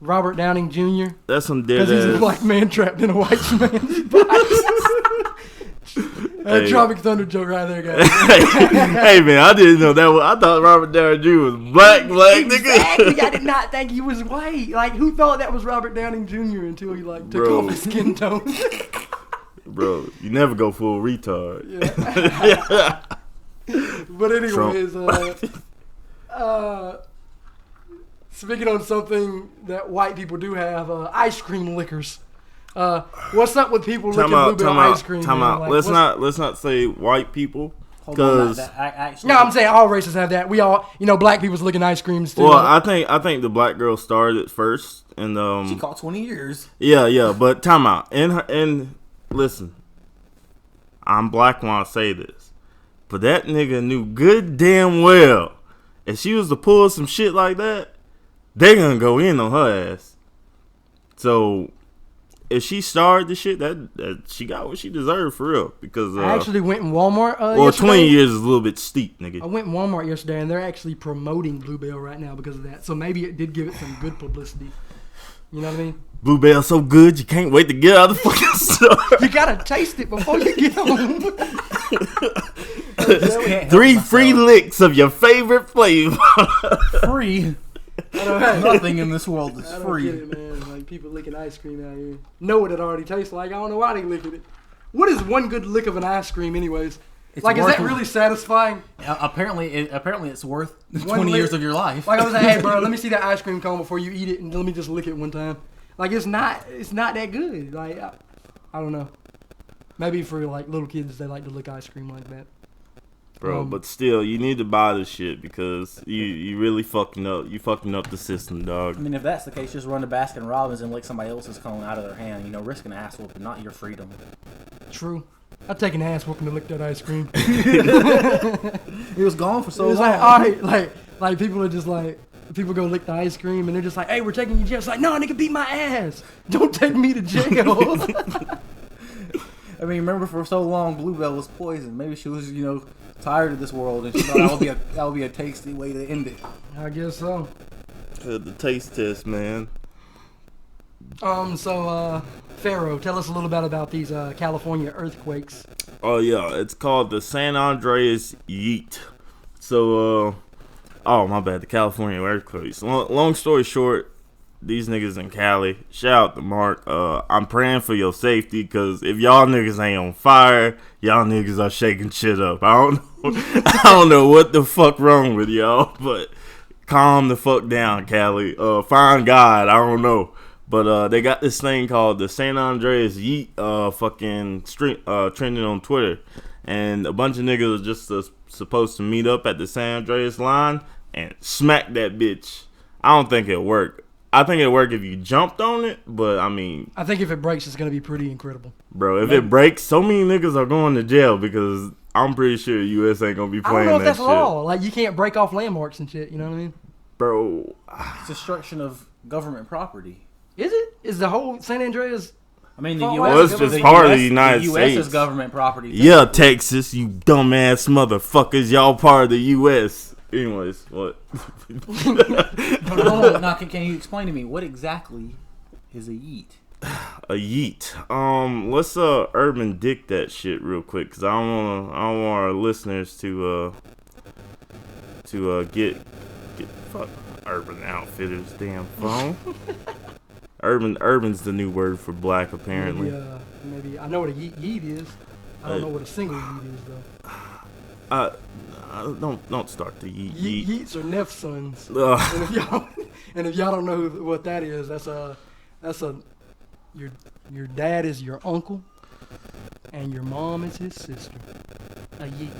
Robert Downing Jr. That's some dead because he's a ass. black man trapped in a white man's body. That Tropic Thunder joke right there, guys. Hey man, I didn't know that. I thought Robert Downey Jr. was black, Exactly. nigga. I did not think he was white. Like, who thought that was Robert Downing Jr. until he like took Bro. off his skin tone? Bro, you never go full retard. Yeah. But anyways, speaking on something that white people do have, ice cream liquors. What's up with people licking Bluebell ice cream? Time man? out. Like, Let's not say white people. Hold on, Because actually, No, I'm saying all races have that. We all, black people's licking ice creams too. well, I think the black girl started it first, and she caught 20 years. yeah. But time out. And listen, I'm black when I say this, but that nigga knew good damn well if she was to pull some shit like that, they gonna go in on her ass. So if she started the shit, that she got what she deserved for real. Because I actually went in Walmart. well, Yesterday. 20 years is a little bit steep, nigga. I went in Walmart yesterday, and they're actually promoting Bluebell right now because of that. So maybe it did give it some good publicity. You know what I mean? Bluebell so good, you can't wait to get out of the fucking store. You gotta taste it before you get home. Just can't help 3 myself. free licks of your favorite flavor. Free. Nothing in this world is I don't free. get it, man. Like, people licking ice cream out here. Know what it already tastes like. I don't know why they licking it. What is one good lick of an ice cream, anyways? It's Like, is worth that it. really satisfying? Apparently it's worth One 20 years lick- of your life. Like, I was like, hey, bro, let me see that ice cream cone before you eat it, and let me just lick it one time. Like, it's not that good. Like, I don't know. Maybe for, like, little kids, they like to lick ice cream like that. Bro, but still, you need to buy this shit because you really fucking up. You fucking up the system, I dog. mean, if that's the case, just run to Baskin Robbins and lick somebody else's cone out of their hand. Risk an ass whooping, not your freedom. True. I'd take an ass whooping to lick that ice cream. It was gone for so It's long. like, all right, like people are just like, people go lick the ice cream and they're just like, hey, we're taking you to jail. It's like, no, nigga, beat my ass. Don't take me to jail. I mean, remember for so long, Bluebell was poison. Maybe she was, tired of this world, and she thought that would be a tasty way to end it. I guess so. The taste test, man. So, Pharaoh, tell us a little bit about these California earthquakes. Oh yeah, it's called the San Andreas Yeet. So, oh my bad, the California earthquakes. Long story short, these niggas in Cali. Shout out to Mark. I'm praying for your safety because if y'all niggas ain't on fire, y'all niggas are shaking shit up. I don't know what the fuck wrong with y'all, but calm the fuck down, Cali. Find God. I don't know. But they got this thing called the San Andreas Yeet trending on Twitter. And a bunch of niggas are just supposed to meet up at the San Andreas line and smack that bitch. I don't think it'll work. I think it'll work if you jumped on it, but I mean... I think if it breaks, it's going to be pretty incredible. Bro, if it breaks, so many niggas are going to jail because I'm pretty sure the U.S. ain't going to be I playing don't know if that that's shit. law. Like, you can't break off landmarks and shit, you know what I mean? Bro, It's destruction of government property. Is it? Is the whole San Andreas... I mean, the Well, U.S. well, it's just part of the United the U.S. States. is government property. yeah, Texas, you dumbass motherfuckers. Y'all part of the U.S. Anyways, what? Hold on. Now, can you explain to me what exactly is a yeet? A yeet. Let's urban dick that shit real quick, cause I don't want our listeners to get fuck Urban Outfitters damn phone. Urban's the new word for black apparently. Maybe I know what a yeet is. I don't know what a single yeet is though. Don't start the yeet. Yeets are Nefsons. Ugh. And if y'all don't know what that is, that's your dad is your uncle, and your mom is his sister. A yeet.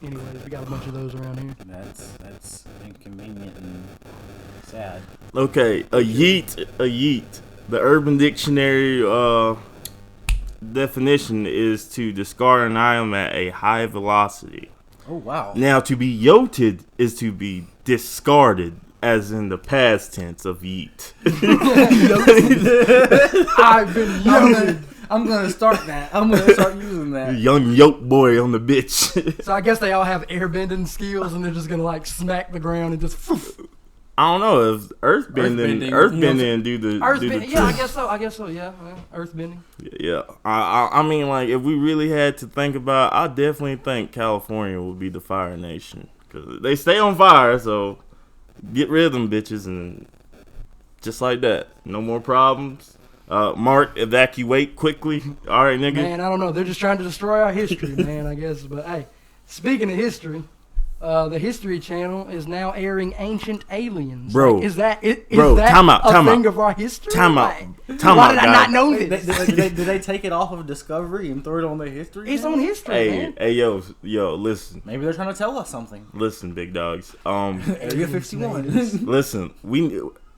Anyways, we got a bunch of those around here. That's inconvenient and sad. Okay, a yeet. The Urban Dictionary definition is to discard an item at a high velocity. Oh wow. Now, to be yoted is to be discarded, as in the past tense of yeet. I've been yoted. I'm gonna start that. I'm gonna start using that. Young yoke boy on the bitch. So I guess they all have airbending skills, and they're just gonna like smack the ground and just. I don't know if earthbending do the Earthbending. Yeah, I guess so. Yeah, earthbending. Yeah. I mean, like, if we really had to think about, I definitely think California would be the fire nation because they stay on fire. So get rid of them bitches and just like that, no more problems. Mark, evacuate quickly. All right, nigga. Man, I don't know. They're just trying to destroy our history, man. I guess. But hey, speaking of history. The History Channel is now airing Ancient Aliens. Bro. Like, is that time out, a thing of our history? Time out. Why Time did out, I not know Did this? they take it off of Discovery and throw it on their History? It's Channel? on History, man. Hey, yo, listen. Maybe they're trying to tell us something. Listen, big dogs. Area 51. Listen,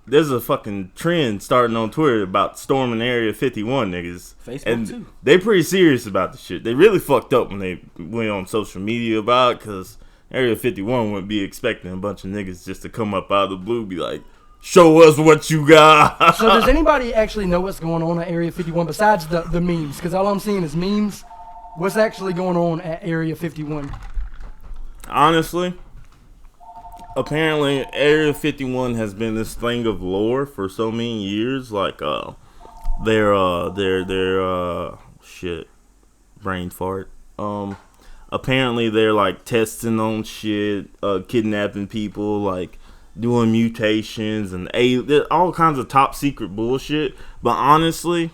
there's a fucking trend starting on Twitter about storming Area 51, niggas. Facebook, and too. They pretty serious about the shit. They really fucked up when they went on social media about it, because Area 51 wouldn't be expecting a bunch of niggas just to come up out of the blue, be like, show us what you got. So does anybody actually know what's going on at Area 51 besides the memes? Because all I'm seeing is memes. What's actually going on at Area 51? Honestly, apparently Area 51 has been this thing of lore for so many years. Like, shit, brain fart. Apparently they're like testing on shit, kidnapping people, like doing mutations and all kinds of top secret bullshit. But honestly,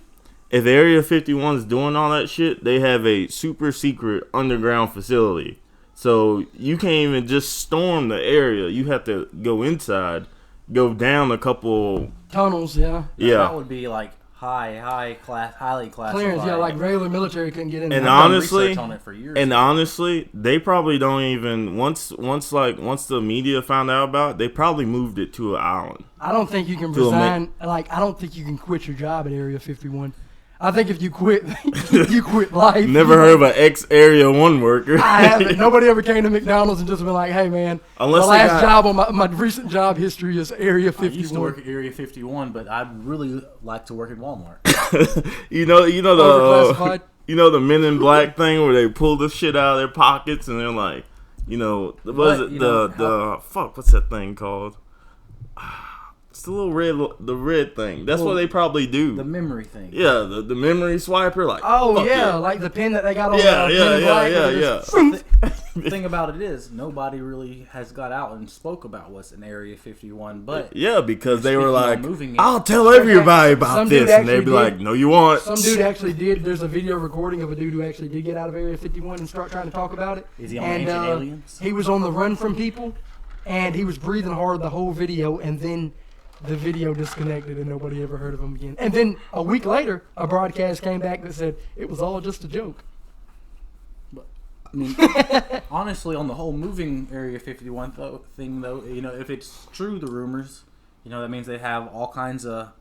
if Area 51 is doing all that shit, they have a super secret underground facility. So you can't even just storm the area. You have to go inside, go down a couple tunnels. Yeah. That would be like highly classified. Clearance, yeah, like regular military couldn't get in. And there. honestly, on it for years. And honestly, they probably don't even once the media found out about it, they probably moved it to an island. I don't think you can resign. I don't think you can quit your job at Area 51. I think if you quit, you quit life. Never heard of an ex-Area 1 worker. I haven't. Nobody ever came to McDonald's and just been like, "Hey, man, Unless the last job on my recent job history is Area 51." I used to work at Area 51, but I'd really like to work at Walmart. you know the Overclassified. the Men in Black thing where they pull the shit out of their pockets and they're like, what's that thing called? It's the little red thing. That's what they probably do. The memory thing. Yeah, the memory swiper. Like, oh yeah, like the pin that they got on. Yeah. The thing about it is, nobody really has got out and spoke about what's in Area 51. But yeah, because they were like, moving it, I'll tell everybody about this, and they'd be like, no, you won't. Some dude actually did. There's a video recording of a dude who actually did get out of Area 51 and start trying to talk about it. Is he on Ancient Aliens? He was on the run from people, and he was breathing hard the whole video, and then the video disconnected and nobody ever heard of him again. And then a week later, a broadcast came back that said it was all just a joke. But, I mean, honestly, on the whole moving Area 51 thing, though, if it's true, the rumors, that means they have all kinds of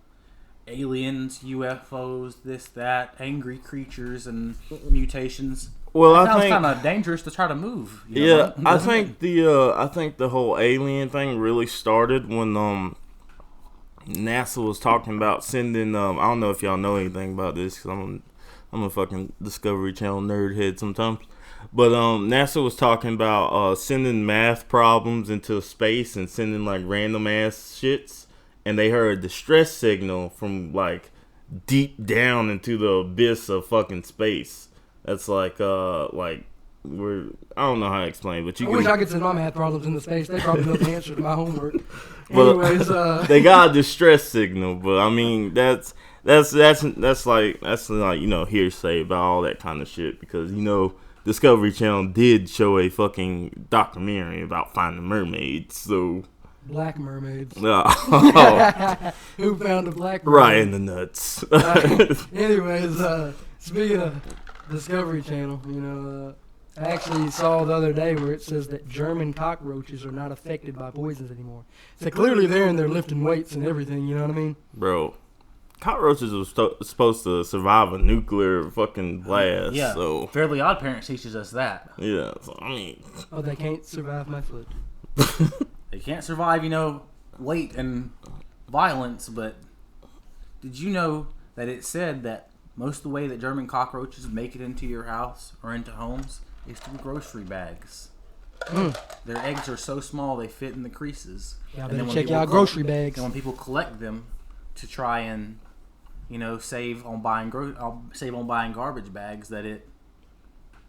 aliens, UFOs, this, that, angry creatures, and mutations. Well, I sounds think kind of dangerous to try to move. I think the whole alien thing really started when NASA was talking about sending. I don't know if y'all know anything about this because I'm a fucking Discovery Channel nerd head sometimes. But NASA was talking about sending math problems into space and sending like random ass shits, and they heard a distress signal from like deep down into the abyss of fucking space. That's like I don't know how to explain, but I wish I could send my math problems into space. They probably know the answer to my homework. But anyways, they got a distress signal, but I mean that's like hearsay about all that kind of shit because Discovery Channel did show a fucking documentary about finding mermaids, so black mermaids. Oh. Who found a black mermaid? Right in the nuts. Anyways, speaking of Discovery Channel, I actually saw the other day where it says that German cockroaches are not affected by poisons anymore. So clearly they're in there lifting weights and everything, you know what I mean? Bro, cockroaches are supposed to survive a nuclear fucking blast. Yeah, so Fairly Odd Parents teaches us that. Yeah, so I mean... Oh, they can't survive my foot. They can't survive, weight and violence, but did you know that it said that most of the way that German cockroaches make it into your house or into homes is through grocery bags? Their eggs are so small they fit in the creases. Y'all And better then when check people y'all grocery bags. And when people collect them to try and, save on buying garbage bags, the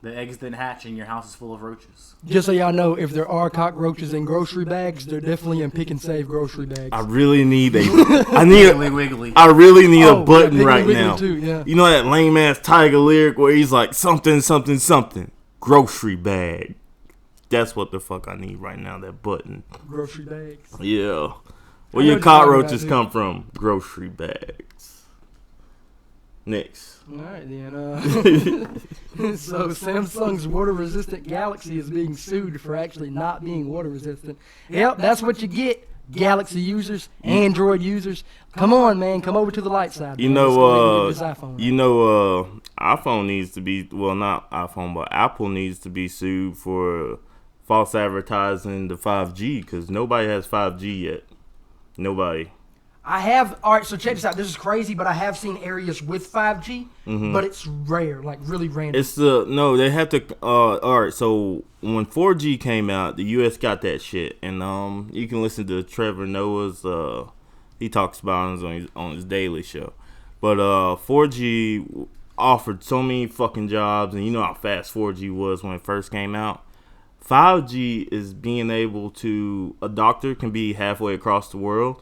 eggs then hatch and your house is full of roaches. Just so y'all know, if there are cockroaches in grocery bags, they're definitely in Pick and Save grocery bags. I really need a Wiggly Wiggly. I really need a button Piggly right Wiggly now. too, yeah. You know that lame ass Tiger lyric where he's like something something something grocery bag. That's what the fuck I need right now. That button. Grocery bags. Yeah. I Where know your what you're talking about, cockroaches dude. come from? Grocery bags. Next. All right, then. So Samsung's water-resistant Galaxy is being sued for actually not being water-resistant. Yep, that's what you get, Galaxy users, Android users. Come on, man. Come over to the light side. You man. Let's go ahead and know, get this iPhone. iPhone needs to be, well, not iPhone, but Apple needs to be sued for false advertising the 5G because nobody has 5G yet. Nobody. All right, so check this out. This is crazy, but I have seen areas with 5G, but it's rare, like really random. They have to, all right, so when 4G came out, the US got that shit, and you can listen to Trevor Noah's, he talks about it on his daily show, but 4G offered so many fucking jobs, and you know how fast 4G was when it first came out. 5G is being able to, a doctor can be halfway across the world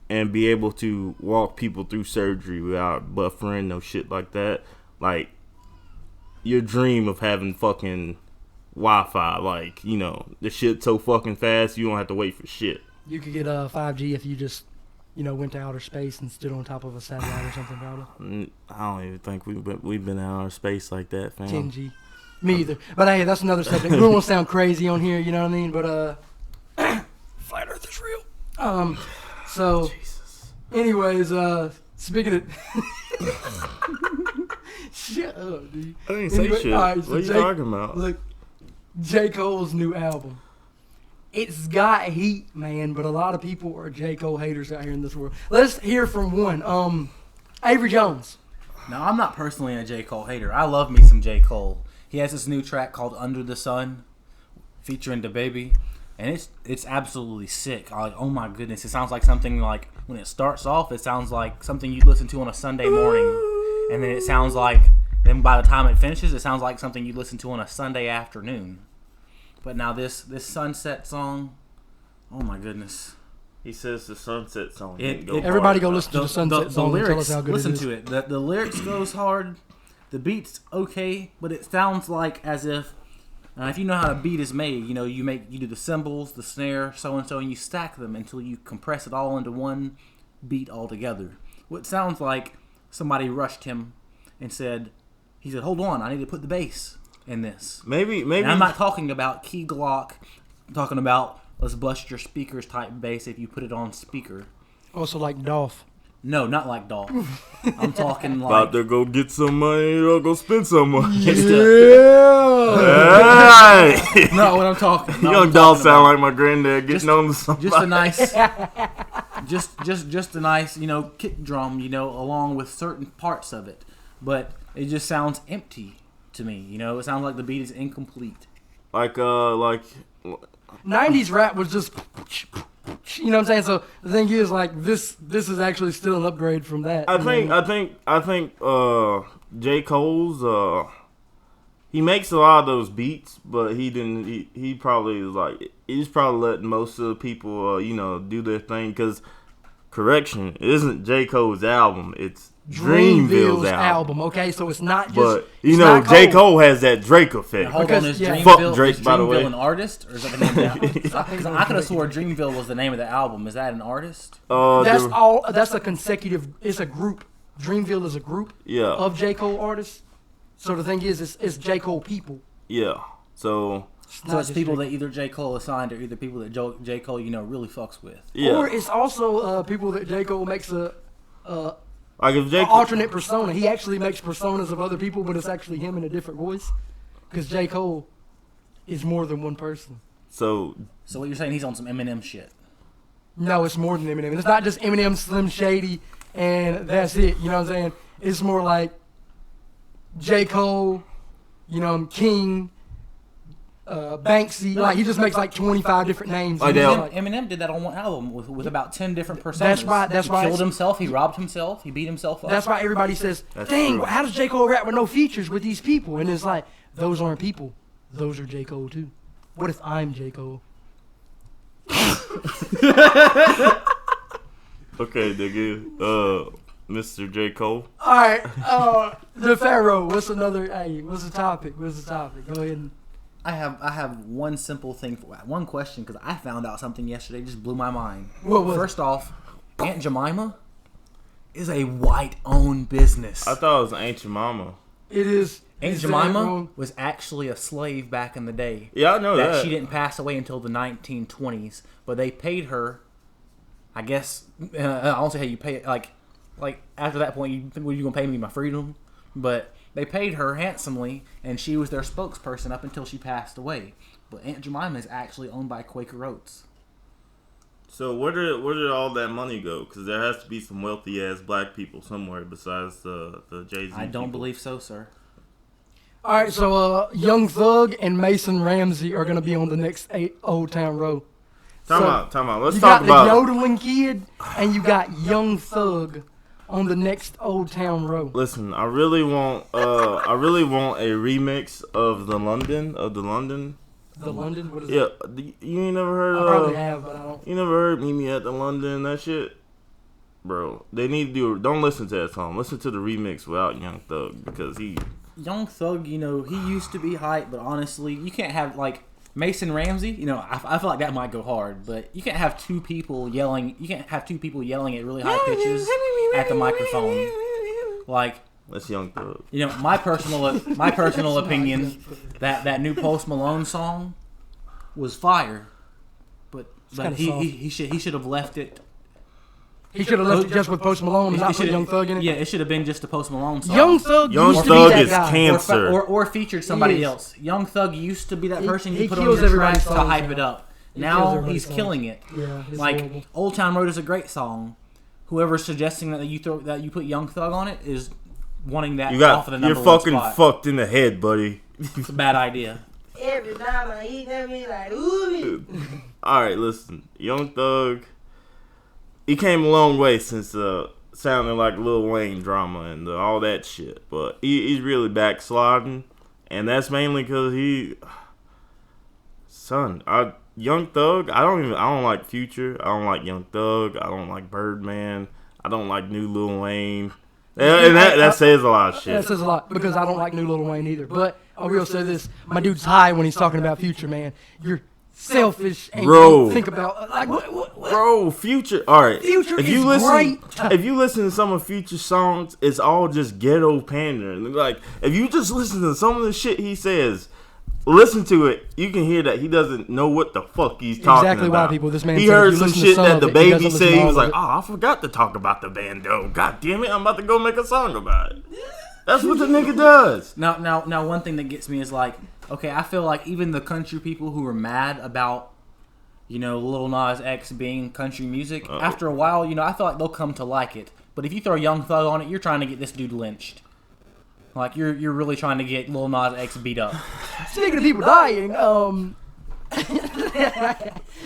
and be able to walk people through surgery without buffering, no shit like that. Like, your dream of having fucking Wi-Fi, like, the shit so fucking fast you don't have to wait for shit. You could get 5G if you just, went to outer space and stood on top of a satellite or something, probably. I don't even think we've been in outer space like that, fam. 10G. Me either. But hey, that's another subject. We don't want to sound crazy on here, you know what I mean? But Flat Earth is real. So, Jesus. anyways, speaking of... Shut up, dude. I didn't say shit. All right, what are you talking about? Look, J. Cole's new album. It's got heat, man, but a lot of people are J. Cole haters out here in this world. Let's hear from one. Avery Jones. Now, I'm not personally a J. Cole hater. I love me some J. Cole. He has this new track called Under the Sun featuring DaBaby. And it's absolutely sick. Oh my goodness. It sounds like something like, when it starts off, it sounds like something you'd listen to on a Sunday morning. And then it sounds like, then by the time it finishes, it sounds like something you'd listen to on a Sunday afternoon. But now this Sunset song, oh my goodness. He says the Sunset song. Everybody go listen to the Sunset song and tell us how good listen it is. to it. The lyrics goes hard. The beat's okay, but it sounds like as if you know how a beat is made, you do the cymbals, the snare, so and so, and you stack them until you compress it all into one beat altogether. What sounds like somebody rushed him and he said, "Hold on, I need to put the bass in this." Maybe. And I'm not talking about key glock. I'm talking about let's bust your speakers type bass if you put it on speaker. Also like Dolph. No, not like Dolph. I'm talking like About to go get some money or go spend some money. just Hey! no, what I'm talking. Young Dolph sound like my granddad getting on to somebody. Just a nice, just a nice, kick drum, along with certain parts of it, but it just sounds empty to me. It sounds like the beat is incomplete. like 90s rap was just, you know what I'm saying? So the thing is, like, this is actually still an upgrade from that. I think J. Cole's he makes a lot of those beats, but he probably is like, he's probably letting most of the people do their thing, because correction, it isn't J. Cole's album, it's Dreamville's album. Okay, so it's not just. But it's not J. Cole has that Drake effect. Hold on, is Dreamville, Fuck Drake, is by the way. Dreamville an artist, or is that the name of the album? Because I could have swore Dreamville was the name of the album. Is that an artist? That's a consecutive. It's a group. Dreamville is a group. Yeah. Of J. Cole artists. So the thing is, it's J. Cole people. Yeah. So it's people that either J. Cole assigned or either people that J. Cole really fucks with. Yeah. Or it's also people that J. Cole makes like if J. an alternate persona. He actually makes personas of other people, but it's actually him in a different voice. Because J. Cole is more than one person. So what you're saying, he's on some Eminem shit? No, it's more than Eminem. It's not just Eminem, Slim Shady, and that's it. You know what I'm saying? It's more like J. Cole, King, Banksy. Like he just makes like 25 different names. Like Eminem did that on one album with about 10 different personas. That's right. He killed himself. He robbed himself. He beat himself up. That's why everybody says, That's "Dang, true. how does J. Cole rap with no features with these people?" And it's like, those aren't people. Those are J. Cole too. What if I'm J. Cole? Okay, nigga. Mr. J. Cole. All right, the Pharaoh. What's the topic? Go ahead. And I have one simple thing, one question, because I found out something yesterday, just blew my mind. What was it? First off, Aunt Jemima is a white-owned business. I thought it was Aunt Jemima. It is. Aunt Jemima was actually a slave back in the day. Yeah, I know that. She didn't pass away until the 1920s, but they paid her, I guess, I don't say how you pay it, like after that point, you think, well, you going to pay me my freedom? But they paid her handsomely, and she was their spokesperson up until she passed away. But Aunt Jemima is actually owned by Quaker Oats. So where did all that money go? Because there has to be some wealthy ass black people somewhere besides the Jay-Z. I don't people. believe so, sir. All right, so Young Thug and Mason Ramsey are going to be on the next Old Town Road. Time out. Let's you talk got about the yodeling kid, and you got Young Thug on the next Old Town Road. Listen, I really want a remix of the London. The London? What is Yeah, that? you ain't never heard I of. probably have, but I don't. You never heard Meet Me at the London? That shit, bro. They need to do. Don't listen to that song. Listen to the remix without Young Thug because he. Young Thug, he used to be hype, but honestly, you can't have, like, Mason Ramsey, I feel like that might go hard, but you can't have two people yelling. You can't have two people yelling at really high pitches at the microphone. Like, that's Young Thug. My personal opinion, that new Post Malone song was fire, but he should have left it. He should have left it just with Post Malone and not put Young Thug in it. Yeah, it should have been just a Post Malone song. Young Thug used to be Thug that is guy. cancer. Or featured somebody else. Young Thug used to be that person he you put on kills your everybody's track to songs, hype man. it up. He Now kills everybody's he's songs. killing it. Yeah, it's Like horrible. Old Town Road is a great song. Whoever's suggesting that you put Young Thug on it is wanting that off of the number you're one fucking spot. fucked in the head, buddy. It's a bad idea. Every time I eat that, me like, ooh. All right, listen, Young Thug. He came a long way since sounding like Lil Wayne drama and all that shit, but he's really backsliding, and that's mainly because Young Thug. I don't like Future. I don't like Young Thug. I don't like Birdman. I don't like New Lil Wayne. And that says a lot of shit. That says a lot because I don't like New Lil Wayne either. But I will say this: my dude's high when he's talking about Future, man. You're selfish and you don't think about like what? Bro, Future. All right. Future if you is listen, great. If you listen to some of Future's songs, it's all just ghetto pandering. Like if you just listen to some of the shit he says, listen to it, you can hear that he doesn't know what the fuck he's talking Exactly about. why people. This man. He said heard if you some listen to shit some that of the it, baby doesn't listen said. to He all was of like, it. "Oh, I forgot to talk about the bando. God damn it, I'm about to go make a song about it." That's what the nigga does. Now, one thing that gets me is like, okay, I feel like even the country people who are mad about, Lil Nas X being country music, after a while, I feel like they'll come to like it. But if you throw Young Thug on it, you're trying to get this dude lynched. Like you're really trying to get Lil Nas X beat up. Speaking of people dying,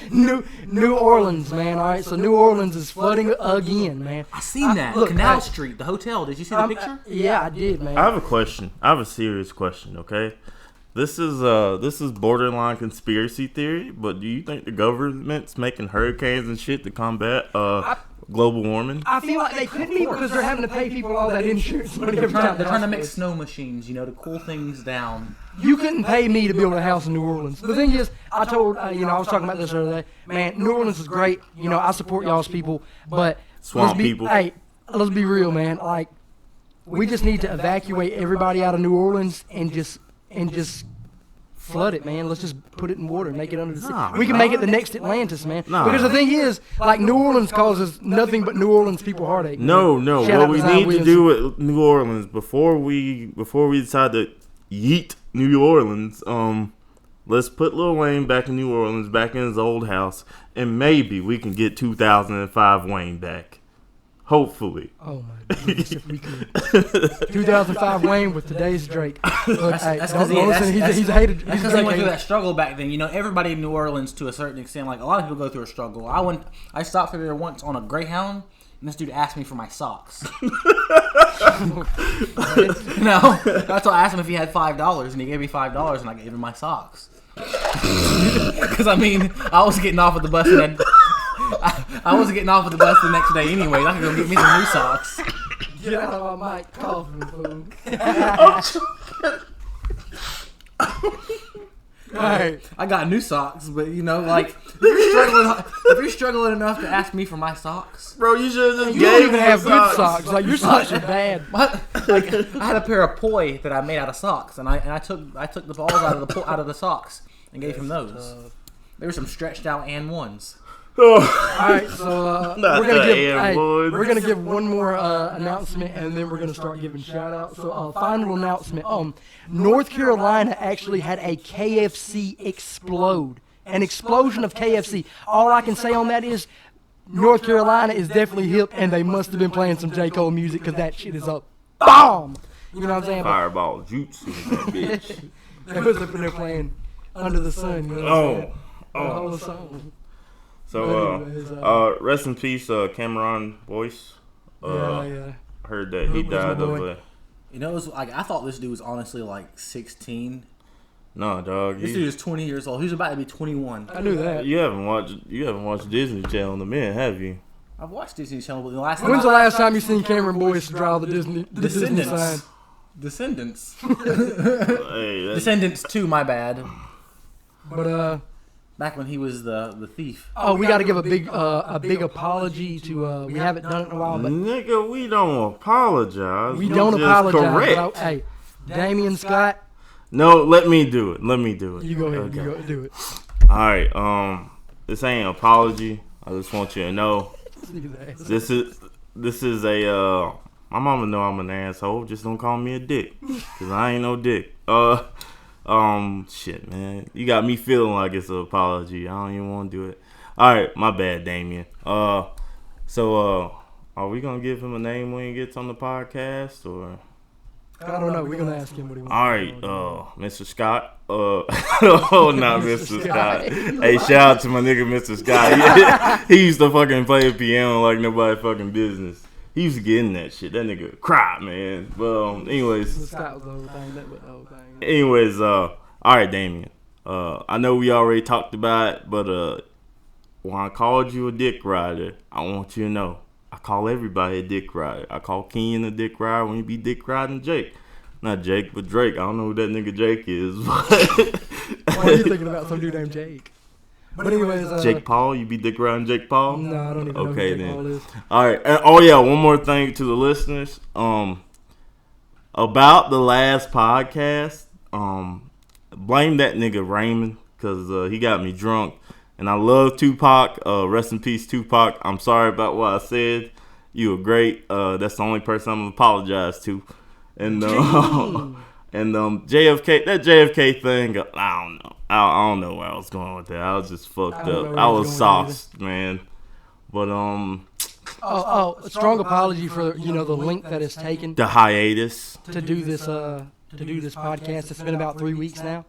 New Orleans, man. All right, so New Orleans is flooding again, man. I seen that. Look, Canal Street, the hotel. Did you see the picture? Yeah, I did, man. I have a question. I have a serious question. Okay, this is borderline conspiracy theory. But do you think the government's making hurricanes and shit to combat global warming? I feel like they couldn't be because they're having to pay people all that insurance money They're every time. trying to make snow machines, to cool things down. You couldn't pay me to build a house in New Orleans. The thing is, I told, I was talking about this the other day. Man, New Orleans is great. I support y'all's people, but Swamp people. Hey, let's be real, man. Like, we just need to evacuate everybody out of New Orleans and just flood it, man. Let's just put it in water and make it under the sea. We can make it the next Atlantis, man. Because the thing is, like, New Orleans causes nothing but New Orleans people heartache. No. Shout What out we Zion need to Williamson. do with New Orleans before we decide to yeet New Orleans, let's put Lil Wayne back in New Orleans, back in his old house, and maybe we can get 2005 Wayne back. Hopefully. Oh my goodness, if we could. 2005 Wayne with today's Drake. Look, That's don't because listen. He's a hater. That's He's a because he Drake went through hater. that struggle back then. You know, everybody in New Orleans, to a certain extent, like a lot of people go through a struggle. I stopped through there once on a Greyhound, and this dude asked me for my socks. No, that's why I asked him if he had $5, and he gave me $5, and I gave him my socks. Because I mean, I was getting off at the bus, and I wasn't getting off at the bus the next day anyway. I could go get me some new socks. Get out of my mic, coughing, fool. Alright. I got new socks, but you know, like if you're struggling enough to ask me for my socks, Bro, you should have just You don't gave even him have good socks. Like your socks are bad. what? Like I had a pair of poi that I made out of socks, and I took the balls out of the socks and gave him those. There were some stretched out and ones. Alright, so Not we're gonna give one more announcement, and then we're gonna start giving shout outs. So final announcement. North Carolina actually had a KFC explode. An explosion of KFC. All I can say on that is North Carolina is definitely hip, and they must have been playing some J. Cole music, because that shit is a bomb. You know what I'm saying? Fireball jutsu, that bitch. They was up in there playing Under the Sun. You know what I'm saying? The whole song. So, rest in peace, Cameron Boyce. Yeah. Heard that he died my of boy. a... You know, it was like I thought this dude was honestly like 16. No, dog. This dude is 20 years old. He's about to be 21. I knew that. You haven't watched Disney Channel in a minute, have you? I've watched Disney Channel, but the last When's the time last time you seen Cameron Boyce draw the Disney sign? Descendants. Hey, Descendants 2, my bad. But Back when he was the thief. we got to give a big apology to. We haven't done it in a while, but nigga, we don't apologize. we don't just apologize. Correct. But hey, Damian Scott, No, let me do it. you go ahead. Okay. You go do it. All right. This ain't an apology. I just want you to know this is a. My mama know I'm an asshole. Just don't call me a dick, cause I ain't no dick. Shit, man. You got me feeling like it's an apology. I don't even want to do it. All right, my bad, Damien. So, are we gonna give him a name when he gets on the podcast, or? I don't know. We're gonna ask him what he wants. All right, Mr. Scott. Oh, not Mr. Scott. Hey, shout out to my nigga, Mr. Scott. He used to fucking play the piano like nobody fucking business. He used to get in that shit. That nigga cry, man. Well, anyways. Scott was the whole thing. That was the whole thing. Anyways, all right, Damien. I know we already talked about it, but when I called you a dick rider, I want you to know I call everybody a dick rider. I call Knyn a dick rider when you be dick riding Jake. Not Jake, but Drake. I don't know who that nigga Jake is. But Why are you thinking about some dude named Jake? But anyways, Jake Paul, you be dick riding Jake Paul? No, I don't even know who Okay, Jake then. Paul is. All right. And, one more thing to the listeners. About the last podcast, blame that nigga Raymond, because he got me drunk. And I love Tupac. Rest in peace, Tupac. I'm sorry about what I said. You were great. That's the only person I'm gonna apologize to. And JFK, that JFK thing, I don't know. I don't know where I was going with that. I was just fucked up. I was sauced, man. But a strong apology for the length that it's taken the hiatus to do this podcast. It's been about 3 weeks now.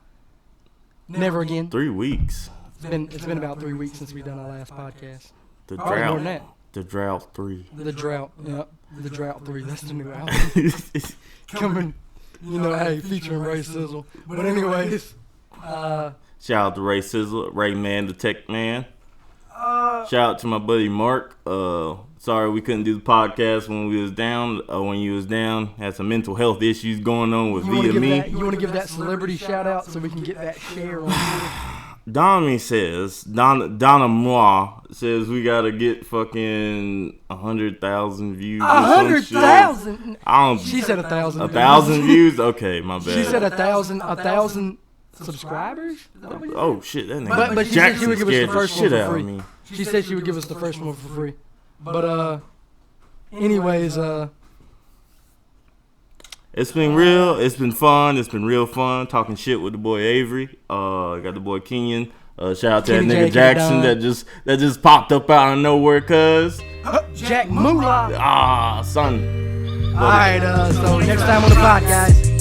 Never again. 3 weeks. It's been about 3 weeks since we've done our last podcast. The Probably drought. more than that. The drought 3. The drought. Yep. The drought 3. That's the new album coming. Hey, featuring Ray Sizzle. But anyways, shout out to Ray Sizzle, Ray Man, the Tech Man. Shout out to my buddy Mark. Sorry we couldn't do the podcast when we was down. When you was down, had some mental health issues going on with via me. You want to give that celebrity shout out so we can get that share on here? Donna says, Donna Moi says we gotta get fucking 100,000 views. 100,000. She said 1,000. 1,000 views. Okay, my bad. She said 1,000 subscribers. Oh shit, that nigga. But she said she would give us the first one for free. Me. She said she would give us the first one for free. But anyways, it's been real. It's been fun. It's been real fun talking shit with the boy Avery. Got the boy Knyn. Shout out to Kenny that J, nigga Jackson that just popped up out of nowhere, cuz. Jack Moolah. Ah, son. All right, so next time on the pod, guys.